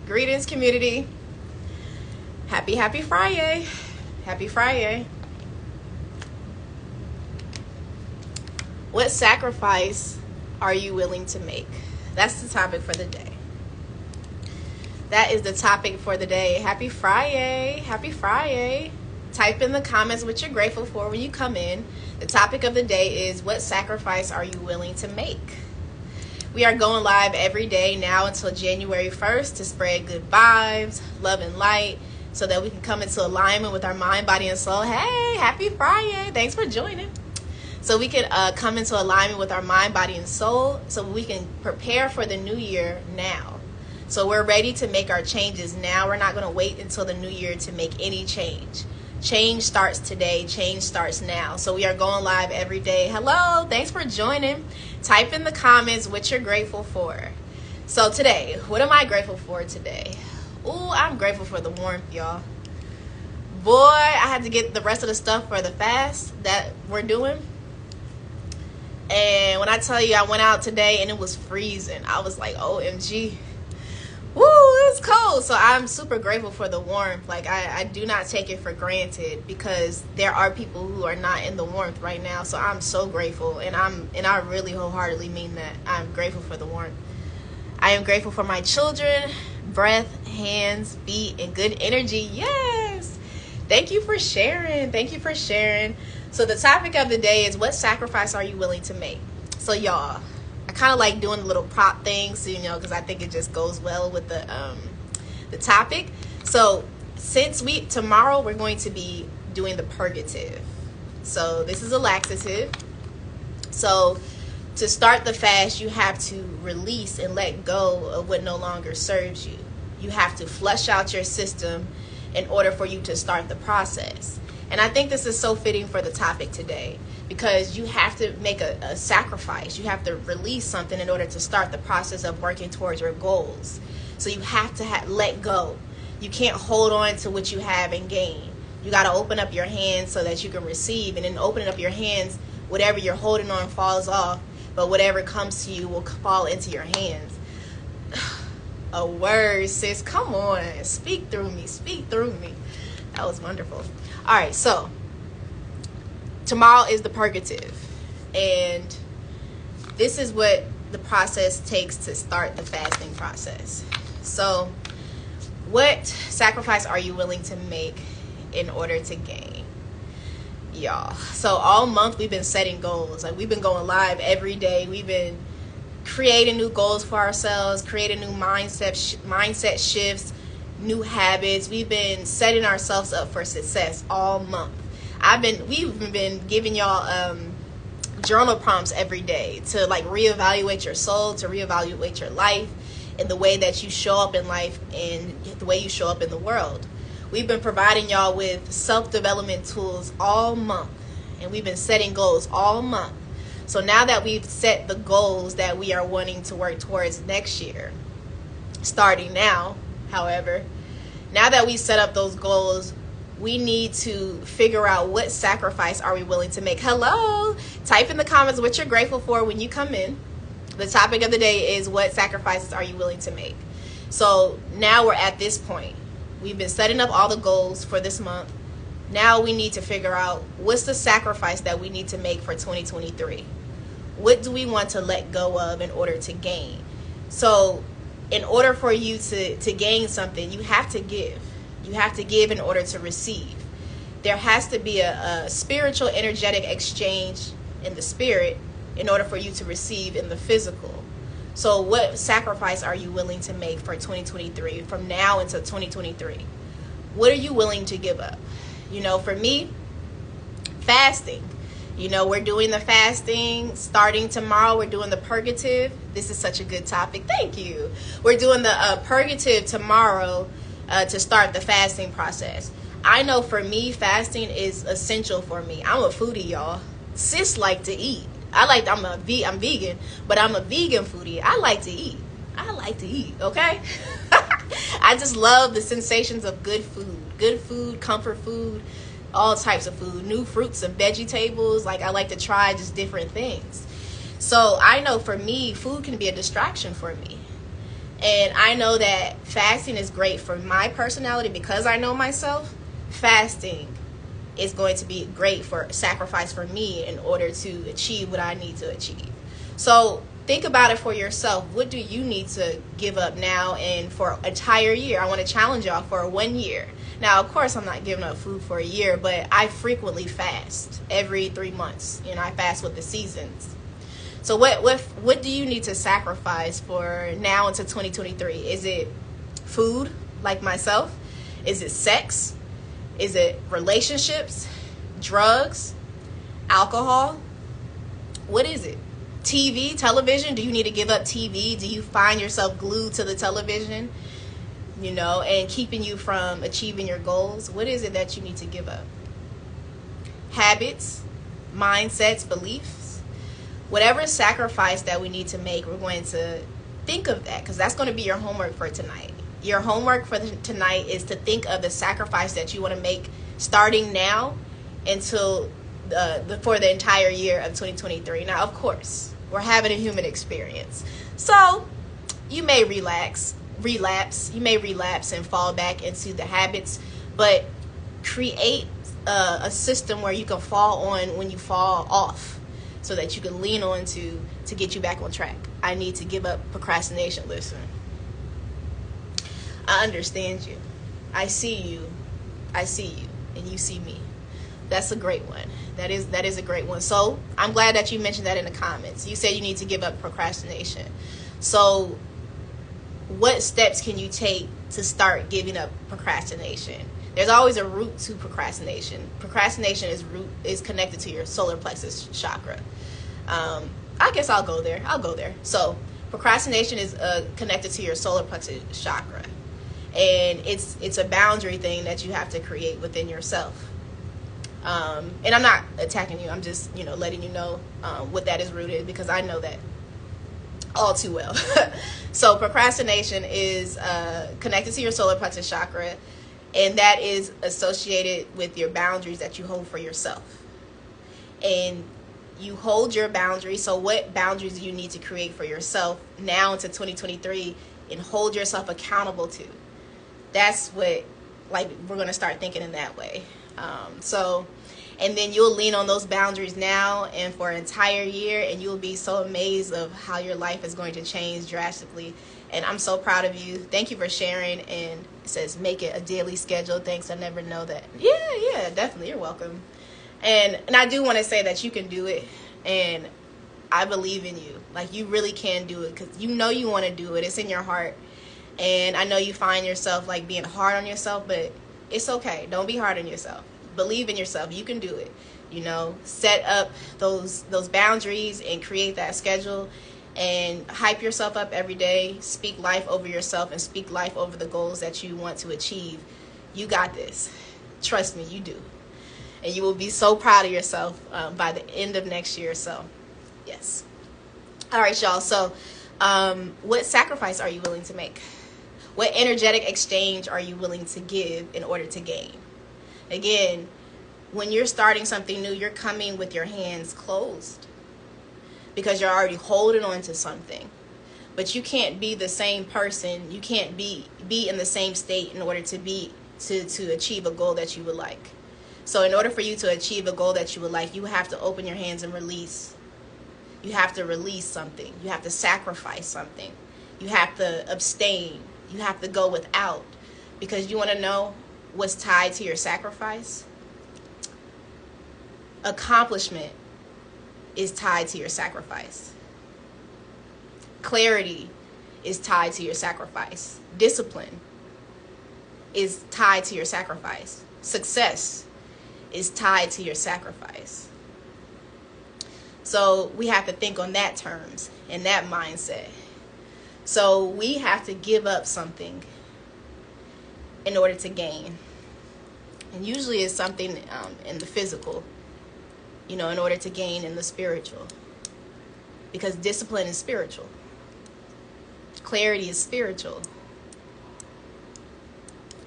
Greetings, community. Happy Friday. Happy Friday. What sacrifice are you willing to make? That's the topic for the day. That is the topic for the day. Happy Friday. Happy Friday. Type in the comments what you're grateful for when you come in. The topic of the day is, what sacrifice are you willing to make? We are going live every day now until January 1st to spread good vibes, love, and light, so that we can come into alignment with our mind, body, and soul. Hey, happy Friday. Thanks for joining. So we can come into alignment with our mind, body, and soul, so we can prepare for the new year now. So we're ready to make our changes now. We're not going to wait until the new year to make any change. Change starts today. Change starts now. So we are going live every day. Hello. Thanks for joining. Type in the comments what you're grateful for. So today, what am I grateful for today? Ooh, I'm grateful for the warmth, y'all. Boy, I had to get the rest of the stuff for the fast that we're doing. And when I tell you, I went out today and it was freezing. I was like, OMG. Woo, it's cold. So I'm super grateful for the warmth. Like, I do not take it for granted, because there are people who are not in the warmth right now. So I'm so grateful, and I really wholeheartedly mean that. I'm grateful for the warmth. I am grateful for my children, breath, hands, feet, and good energy. Yes. Thank you for sharing. Thank you for sharing. So the topic of the day is, what sacrifice are you willing to make? So y'all, I kind of like doing the little prop things, because I think it just goes well with the topic. So since tomorrow we're going to be doing the purgative. So this is a laxative. So to start the fast, you have to release and let go of what no longer serves you. You have to flush out your system in order for you to start the process. And I think this is so fitting for the topic today, because you have to make a sacrifice. You have to release something in order to start the process of working towards your goals. So you have to let go. You can't hold on to what you have and gain. You got to open up your hands so that you can receive. And in opening up your hands, whatever you're holding on falls off, but whatever comes to you will fall into your hands. A word, sis. Come on. Speak through me. Speak through me. That was wonderful. All right, so tomorrow is the purgative, and this is what the process takes to start the fasting process. So what sacrifice are you willing to make in order to gain, y'all? So all month we've been setting goals. Like, we've been going live every day. We've been creating new goals for ourselves, creating new mindset shifts, new habits. We've been setting ourselves up for success all month. We've been giving y'all journal prompts every day to like reevaluate your soul, to reevaluate your life, and the way that you show up in life and the way you show up in the world. We've been providing y'all with self-development tools all month, and we've been setting goals all month. So now that we've set the goals that we are wanting to work towards next year, starting now, however, now that we set up those goals, we need to figure out, what sacrifice are we willing to make? Hello. Type in the comments what you're grateful for when you come in. The topic of the day is, what sacrifices are you willing to make? So now we're at this point. We've been setting up all the goals for this month. Now we need to figure out, what's the sacrifice that we need to make for 2023? What do we want to let go of in order to gain? So in order for you to gain something, you have to give. You have to give in order to receive. There has to be a spiritual, energetic exchange in the spirit in order for you to receive in the physical. So what sacrifice are you willing to make for 2023, from now until 2023? What are you willing to give up? For me, fasting. We're doing the fasting starting tomorrow. We're doing the purgative. This is such a good topic. Thank you. We're doing the purgative tomorrow to start the fasting process. I know for me, fasting is essential for me. I'm a foodie, y'all. Sis like to eat. I'm vegan, but I'm a vegan foodie. I like to eat, okay? I just love the sensations of good food, comfort food, all types of food, new fruits and vegetables. Like, I like to try just different things. So I know for me, food can be a distraction for me. And I know that fasting is great for my personality because I know myself. Fasting is going to be great for sacrifice for me in order to achieve what I need to achieve. So think about it for yourself. What do you need to give up now and for an entire year? I want to challenge y'all for 1 year. Now, of course, I'm not giving up food for a year, but I frequently fast every 3 months. You know, I fast with the seasons. So what do you need to sacrifice for now into 2023? Is it food, like myself? Is it sex? Is it relationships? Drugs? Alcohol? What is it? TV, television? Do you need to give up TV? Do you find yourself glued to the television, you know, and keeping you from achieving your goals? What is it that you need to give up? Habits, mindsets, beliefs? Whatever sacrifice that we need to make, we're going to think of that, because that's going to be your homework for tonight. Your homework for tonight is to think of the sacrifice that you want to make starting now until for the entire year of 2023. Now, of course, we're having a human experience. So you may relapse, you may relapse and fall back into the habits, but create a system where you can fall on when you fall off, so that you can lean on to get you back on track. I need to give up procrastination. Listen, I understand you. I see you, and you see me. That's a great one. That is a great one. So I'm glad that you mentioned that in the comments. You said you need to give up procrastination. So what steps can you take to start giving up procrastination? There's always a root to procrastination. Procrastination is connected to your solar plexus chakra. I guess I'll go there. So procrastination is connected to your solar plexus chakra, and it's a boundary thing that you have to create within yourself. And I'm not attacking you. I'm just letting you know what that is rooted, because I know that all too well. So procrastination is connected to your solar plexus chakra, and that is associated with your boundaries that you hold for yourself. And you hold your boundaries. So what boundaries do you need to create for yourself now into 2023 and hold yourself accountable to? That's what, we're going to start thinking in that way. And then you'll lean on those boundaries now and for an entire year, and you'll be so amazed of how your life is going to change drastically. And I'm so proud of you. Thank you for sharing. And it says, make it a daily schedule. Thanks. I never know that. Yeah, definitely. You're welcome. And I do want to say that you can do it. And I believe in you. You really can do it, because you want to do it. It's in your heart. And I know you find yourself being hard on yourself, but it's okay. Don't be hard on yourself. Believe in yourself. You can do it. Set up those boundaries and create that schedule, and hype yourself up every day. Speak life over yourself and speak life over the goals that you want to achieve. You got this. Trust me, you do. And you will be so proud of yourself by the end of next year. So, yes. All right, y'all. So, what sacrifice are you willing to make? What energetic exchange are you willing to give in order to gain? Again, when you're starting something new, you're coming with your hands closed, because you're already holding on to something. But you can't be the same person. You can't be in the same state in order to achieve a goal that you would like. So in order for you to achieve a goal that you would like, you have to open your hands and release. You have to release something. You have to sacrifice something. You have to abstain. You have to go without, because you want to know what's tied to your sacrifice. Accomplishment is tied to your sacrifice. Clarity is tied to your sacrifice. Discipline is tied to your sacrifice. Success is tied to your sacrifice. So we have to think on that terms and that mindset. So we have to give up something in order to gain. And usually it's something in the physical, in order to gain in the spiritual. Because discipline is spiritual. Clarity is spiritual.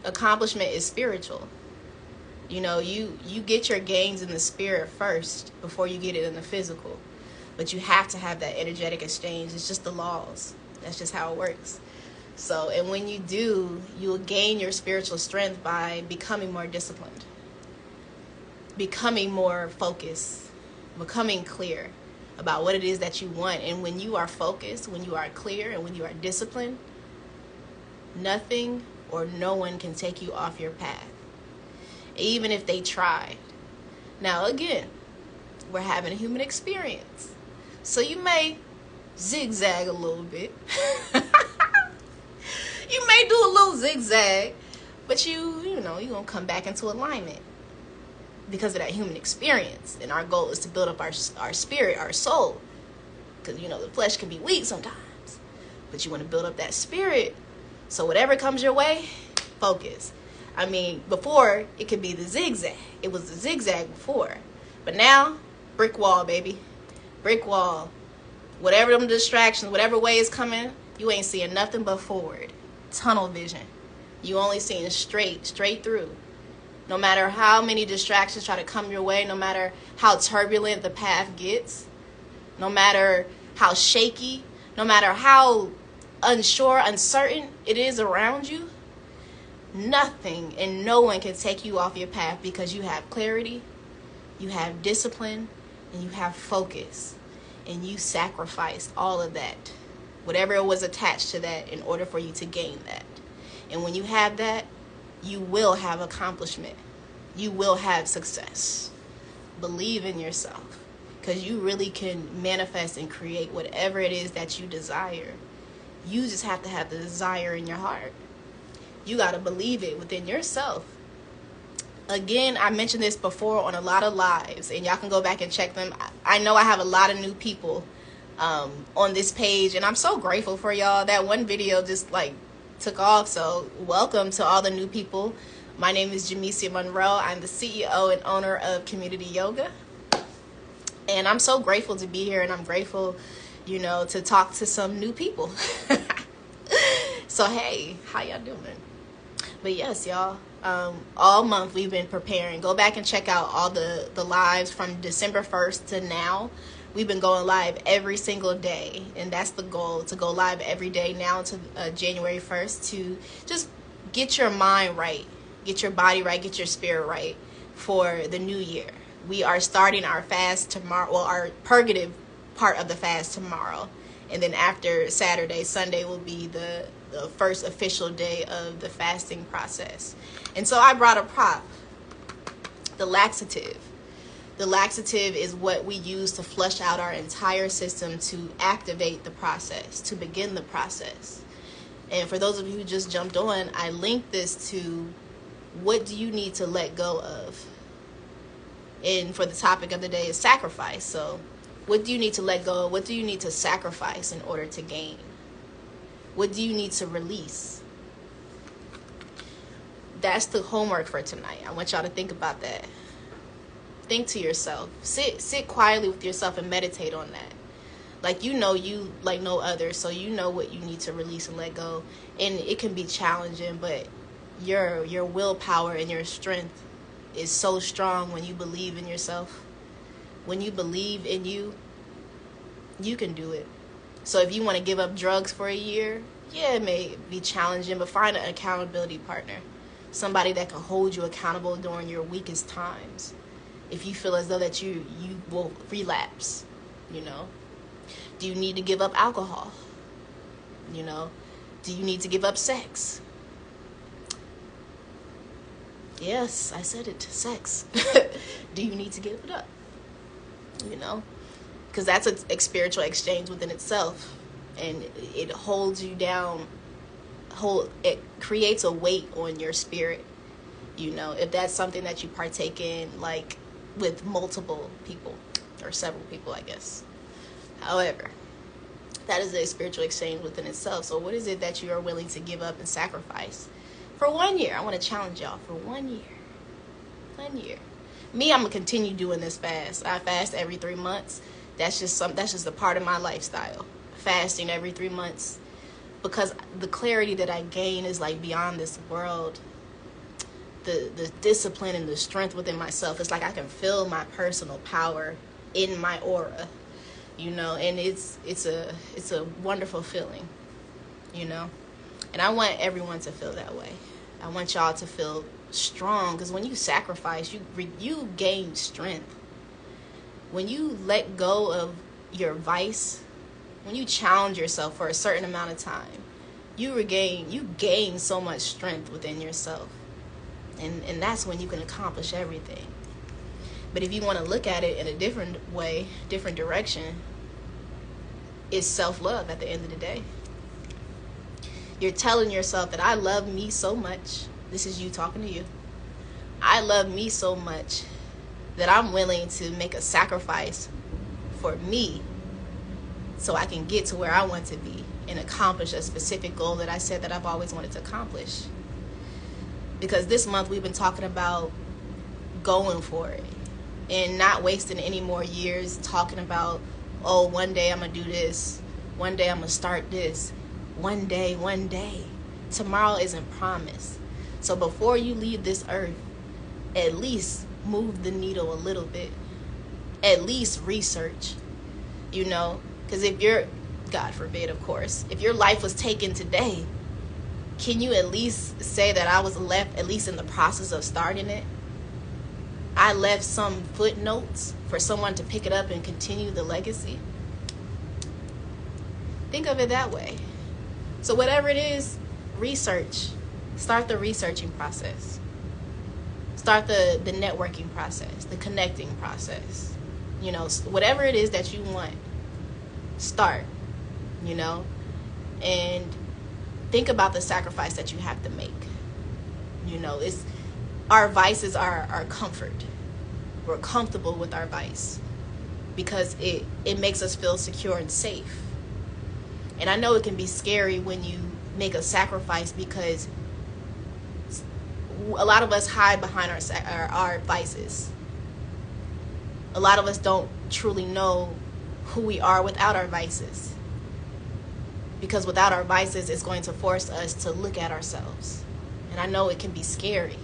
Accomplishment is spiritual. You get your gains in the spirit first before you get it in the physical. But you have to have that energetic exchange. It's just the laws. That's just how it works. So, and when you do, you'll gain your spiritual strength by becoming more disciplined, becoming more focused, becoming clear about what it is that you want. And when you are focused, when you are clear, and when you are disciplined, nothing or no one can take you off your path, even if they try. Now, again, we're having a human experience, so you may zigzag a little bit. You may do a little zigzag, but you know, you're going to come back into alignment because of that human experience. And our goal is to build up our spirit, our soul. Because, you know, the flesh can be weak sometimes. But you want to build up that spirit. So whatever comes your way, focus. I mean, before, it could be the zigzag. It was the zigzag before. But now, brick wall, baby. Brick wall. Whatever them distractions, whatever way is coming, you ain't seeing nothing but forward. Tunnel vision. You only seeing straight through. No matter how many distractions try to come your way, no matter how turbulent the path gets, no matter how shaky, no matter how unsure, uncertain it is around you, nothing and no one can take you off your path because you have clarity, you have discipline, and you have focus. And you sacrificed all of that, whatever it was attached to that, in order for you to gain that. And when you have that, you will have accomplishment. You will have success. Believe in yourself, because you really can manifest and create whatever it is that you desire. You just have to have the desire in your heart. You got to believe it within yourself. Again, I mentioned this before on a lot of lives, and y'all can go back and check them. I know I have a lot of new people on this page, and I'm so grateful for y'all. That one video just like took off, so welcome to all the new people. My name is Jamesia Monroe. I'm the CEO and owner of Kemunity Yoga, and I'm so grateful to be here, and I'm grateful, you know, to talk to some new people. So hey, how y'all doing? But yes, y'all, all month we've been preparing. Go back and check out all the lives from December 1st to now. We've been going live every single day, and that's the goal, to go live every day now to January 1st, to just get your mind right, get your body right, get your spirit right for the new year. We are starting our fast tomorrow, well, our purgative part of the fast tomorrow, and then after Saturday, Sunday will be the first official day of the fasting process. And so I brought a prop, the laxative. The laxative is what we use to flush out our entire system, to activate the process, to begin the process. And for those of you who just jumped on, I linked this to what do you need to let go of. And for the topic of the day is sacrifice. So what do you need to let go of? What do you need to sacrifice in order to gain? What do you need to release? That's the homework for tonight. I want y'all to think about that. Think to yourself. Sit quietly with yourself and meditate on that. Like, you know you like no other, so you know what you need to release and let go. And it can be challenging, but your willpower and your strength is so strong when you believe in yourself. When you believe in you, you can do it. So if you want to give up drugs for a year, yeah, it may be challenging, but find an accountability partner. Somebody that can hold you accountable during your weakest times. If you feel as though that you will relapse, you know. Do you need to give up alcohol? You know. Do you need to give up sex? Yes, I said it, sex. Do you need to give it up? You know. Because that's a spiritual exchange within itself, and it holds you down. It creates a weight on your spirit. You know, if that's something that you partake in, like with multiple people or several people, I guess. However, that is a spiritual exchange within itself. So, what is it that you are willing to give up and sacrifice for 1 year? I want to challenge y'all for 1 year. 1 year. Me, I'm gonna continue doing this fast. I fast every 3 months. That's just a part of my lifestyle. Fasting every 3 months, because the clarity that I gain is like beyond this world. The discipline and the strength within myself. It's like I can feel my personal power in my aura, you know, and it's a wonderful feeling, you know. And I want everyone to feel that way. I want y'all to feel strong, because when you sacrifice, you gain strength. When you let go of your vice, when you challenge yourself for a certain amount of time, you gain so much strength within yourself. And that's when you can accomplish everything. But if you want to look at it in a different way, different direction, it's self-love at the end of the day. You're telling yourself that I love me so much. This is you talking to you. I love me so much that I'm willing to make a sacrifice for me so I can get to where I want to be and accomplish a specific goal that I said that I've always wanted to accomplish. Because this month we've been talking about going for it and not wasting any more years talking about, oh, one day I'm going to do this. One day I'm going to start this. One day. Tomorrow isn't promised. So before you leave this earth, at least move the needle a little bit. At least research, because if you're, God forbid, of course, if your life was taken today, can you at least say that I was left at least in the process of starting it? I left some footnotes for someone to pick it up and continue the legacy. Think of it that way. So whatever it is, research. Start the researching process. Start the networking process, the connecting process. Whatever it is that you want, start, and think about the sacrifice that you have to make. Our vices are our comfort. We're comfortable with our vice because it makes us feel secure and safe. And I know it can be scary when you make a sacrifice, because a lot of us hide behind our vices. A lot of us don't truly know who we are without our vices. Because without our vices, it's going to force us to look at ourselves. And I know it can be scary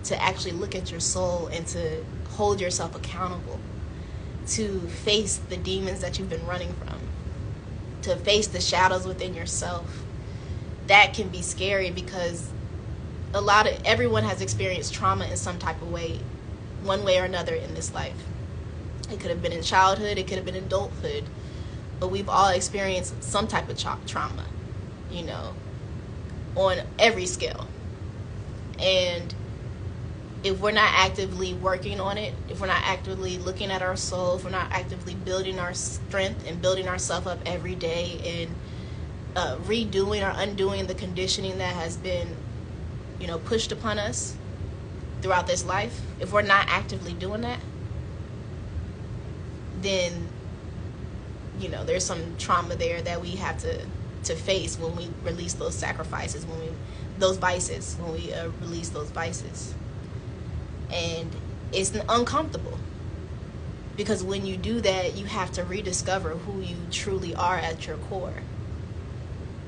to actually look at your soul and to hold yourself accountable, to face the demons that you've been running from, to face the shadows within yourself. That can be scary because everyone has experienced trauma in some type of way, one way or another in this life. It could have been in childhood, it could have been adulthood, but we've all experienced some type of trauma, on every scale. And if we're not actively working on it, if we're not actively looking at our soul, if we're not actively building our strength and building ourselves up every day and redoing or undoing the conditioning that has been, pushed upon us throughout this life, if we're not actively doing that, then, there's some trauma there that we have to face when we release those sacrifices, when we release those vices. And it's uncomfortable, because when you do that, you have to rediscover who you truly are at your core,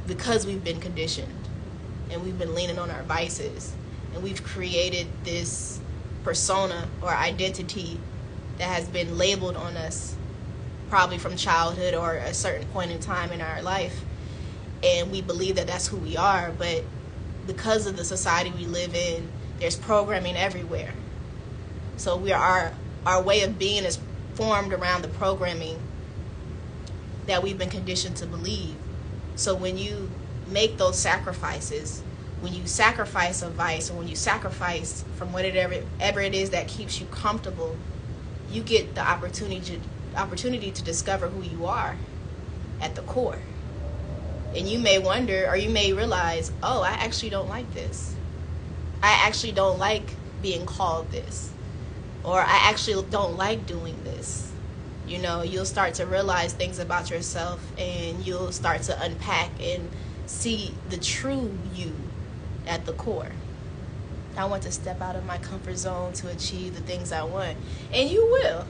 because we've been conditioned and we've been leaning on our vices, and we've created this persona or identity that has been labeled on us probably from childhood or a certain point in time in our life, and we believe that that's who we are. But because of the society we live in, there's programming everywhere. So our way of being is formed around the programming that we've been conditioned to believe. So when you make those sacrifices, when you sacrifice a vice, or when you sacrifice from whatever it is that keeps you comfortable, you get the opportunity to discover who you are at the core. And you may wonder, or you may realize, oh, I actually don't like this. I actually don't like being called this. Or I actually don't like doing this. You'll start to realize things about yourself, and you'll start to unpack and see the true you at the core. I want to step out of my comfort zone to achieve the things I want. And you will.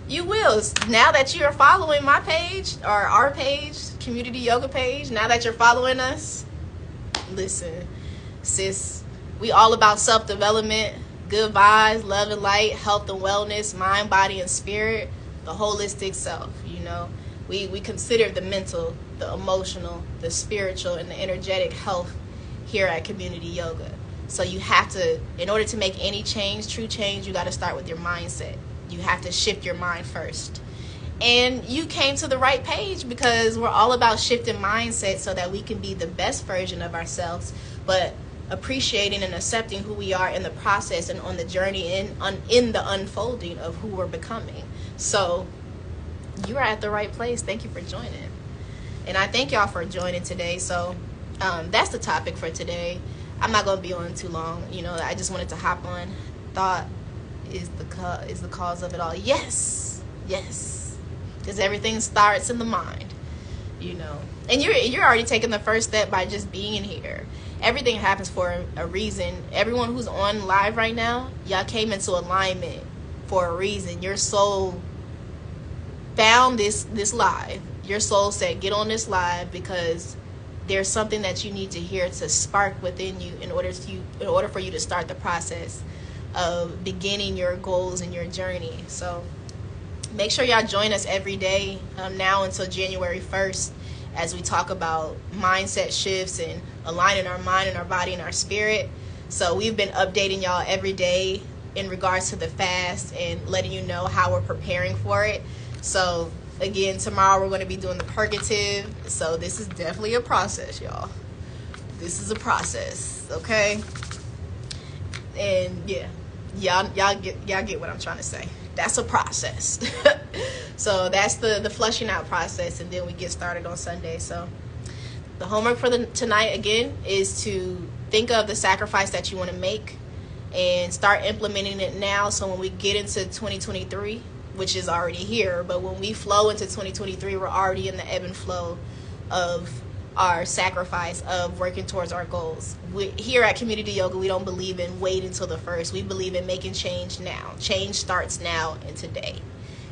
You will. Now that you're following my page, or our page, Kemunity Yoga page, now that you're following us, listen, sis, we all about self-development, good vibes, love and light, health and wellness, mind, body, and spirit, the holistic self, we consider the mental, the emotional, the spiritual, and the energetic health here at Kemunity Yoga. So you have to, in order to make any change, true change, you got to start with your mindset. You have to shift your mind first. And you came to the right page, because we're all about shifting mindset so that we can be the best version of ourselves, but appreciating and accepting who we are in the process and on the journey in the unfolding of who we're becoming. So you are at the right place. Thank you for joining. And I thank y'all for joining today. So that's the topic for today. I'm not going to be on too long. You know, I just wanted to hop on. Thought is the cause of it all. Yes. Because everything starts in the mind, you know. And you're already taking the first step by just being here. Everything happens for a reason. Everyone who's on live right now, y'all came into alignment for a reason. Your soul found this live. Your soul said, get on this live because there's something that you need to hear to spark within you in order for you to start the process of beginning your goals and your journey. So make sure y'all join us every day now until January 1st as we talk about mindset shifts and aligning our mind and our body and our spirit. So we've been updating y'all every day in regards to the fast and letting you know how we're preparing for it. So again, tomorrow we're going to be doing the purgative. So this is definitely a process, y'all. This is a process, okay? And yeah, y'all get what I'm trying to say. That's a process. So that's the flushing out process, and then we get started on Sunday. So the homework for tonight again is to think of the sacrifice that you want to make and start implementing it now. So when we get into 2023, which is already here, but when we flow into 2023, we're already in the ebb and flow of our sacrifice of working towards our goals. Here at Kemunity Yoga, we don't believe in wait until the first. We believe in making change now. Change starts now and today.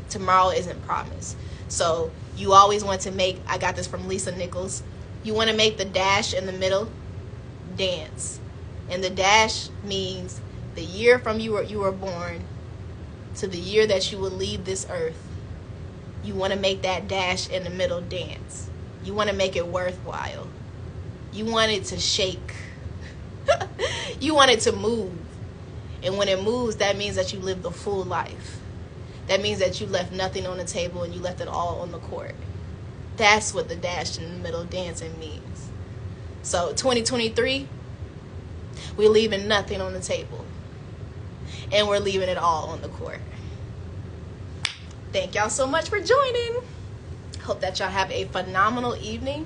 Tomorrow isn't promised. So you always want to make, I got this from Lisa Nichols, you want to make the dash in the middle dance. And the dash means the year from you were born to the year that you will leave this earth. You want to make that dash in the middle dance. You want to make it worthwhile. You want it to shake. You want it to move. And when it moves, that means that you lived a full life. That means that you left nothing on the table and you left it all on the court. That's what the dash in the middle dancing means. So 2023, we're leaving nothing on the table. And we're leaving it all on the court. Thank y'all so much for joining. Hope that y'all have a phenomenal evening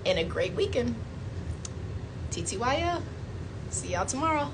and a great weekend. TTYL. See y'all tomorrow.